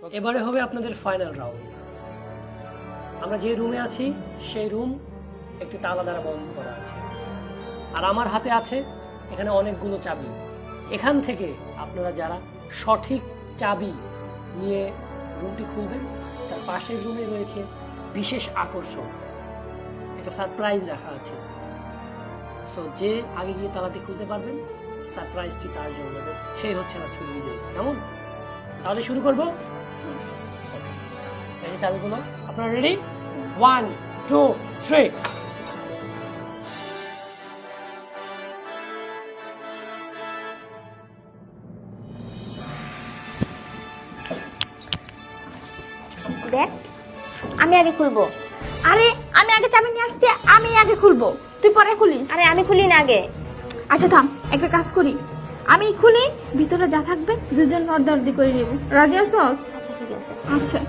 এবারে হবে আপনাদের ফাইনাল রাউন্ড। আমরা যে রুমে আছি সেই রুম একটি তালা দ্বারা বন্ধ করা আছে, আর আমার হাতে আছে এখানে অনেকগুলো চাবি। এখান থেকে আপনারা যারা সঠিক চাবি নিয়ে রুমটি খুলবেন, তার পাশের রুমে রয়েছে বিশেষ আকর্ষণ, একটা সারপ্রাইজ রাখা আছে। সো যে আগে গিয়ে তালাটি খুলতে পারবেন, সারপ্রাইজটি তার জন্য, সেই হচ্ছে আজকের বিজয়ী। কেমন? তাহলে শুরু করবো। এই যে চাবিগুলো, আপনারা রেডি? 1 2 3। দেখ, আমি আগে খুলবো। আরে আমি আগে চাবি নিয়ে আসছি, আমি আগে খুলবো, তুই পরে খুলিস। আরে আমি খুলি না আগে। আচ্ছা থাম, একটা কাজ করি, আমি খুলি, ভিতরে যা থাকবে দুজন নর্দার্দি করে নেব। রাজি আছোস? আচ্ছা ঠিক আছে। আচ্ছা